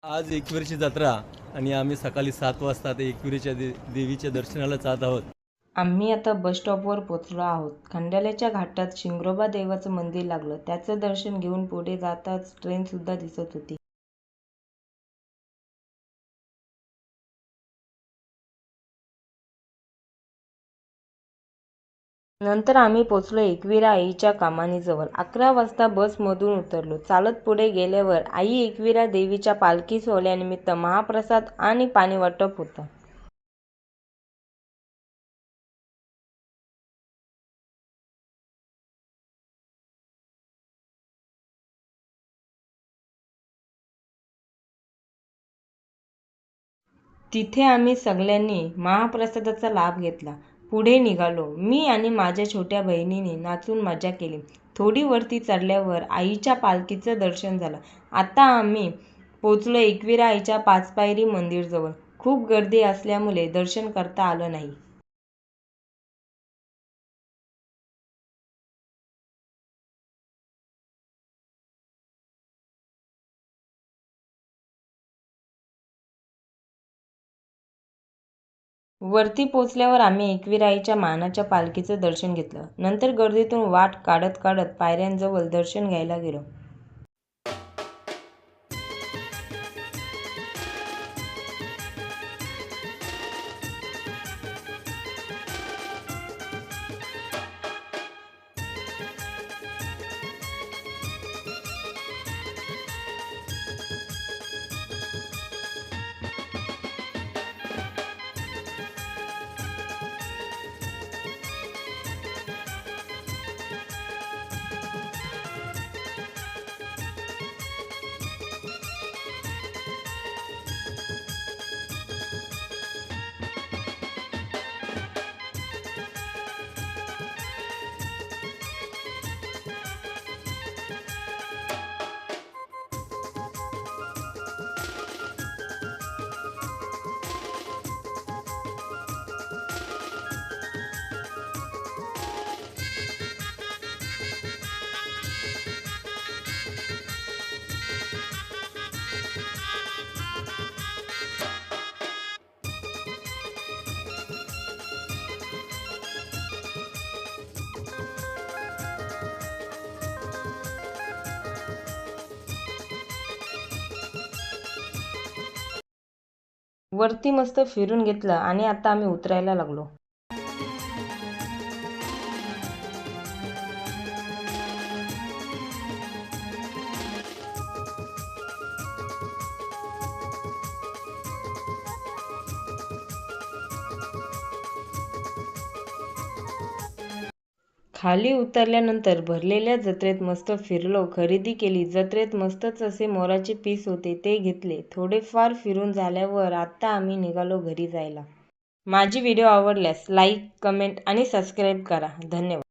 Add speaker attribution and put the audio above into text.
Speaker 1: आज एकविरेची जत्रा आणि आम्ही सकाळी 7 वाजता ते एकविरेच्या देवीच्या दर्शनाला जात आहोत.
Speaker 2: आम्ही आता बस स्टॉपवर पोचलो आहोत. खंडाळ्याच्या घाटात शिंगरोबा देवाचं मंदिर लागलं. त्याचं दर्शन घेऊन पुढे जाताच ट्रेनसुद्धा दिसत होती. नंतर आम्ही पोचलो एकविरा आईच्या कमानीजवळ. 11 वाजता बसमधून उतरलो. चालत पुढे गेल्यावर आई एकविरा देवीच्या पालखी सोहळ्यानिमित्त महाप्रसाद आणि पाणी वाटप होतं. तिथे आम्ही सगळ्यांनी महाप्रसादाचा लाभ घेतला. पुढे निघालो. मी आणि माझ्या छोट्या बहिणीने नाचून मजा केली. थोडी वरती चढल्यावर आईच्या पालखीचं दर्शन झालं. आता आम्ही पोचलो एकविरा आईच्या पाचपायरी मंदिरजवळ. खूप गर्दी असल्यामुळे दर्शन करता आलं नाही. वरती पोचल्यावर आम्ही एकविरा आईच्या मानाच्या पालखीचं दर्शन घेतलं. नंतर गर्दीतून वाट काढत काढत पायऱ्यांजवळ दर्शन घ्यायला गेलो. वरती मस्त फिरून घेतलं आणि आता आम्ही उतरायला लागलो. खाली उतरल्यानंतर भरलेल्या जत्रेत मस्त फिरलो, खरेदी केली. जत्रेत मस्तच असे मोराचे पीस होते, ते घेतले. थोडेफार फिरून झाल्यावर आता आम्ही निघालो घरी जायला. माझी व्हिडिओ आवडल्यास लाईक, कमेंट आणि सबस्क्राईब करा. धन्यवाद.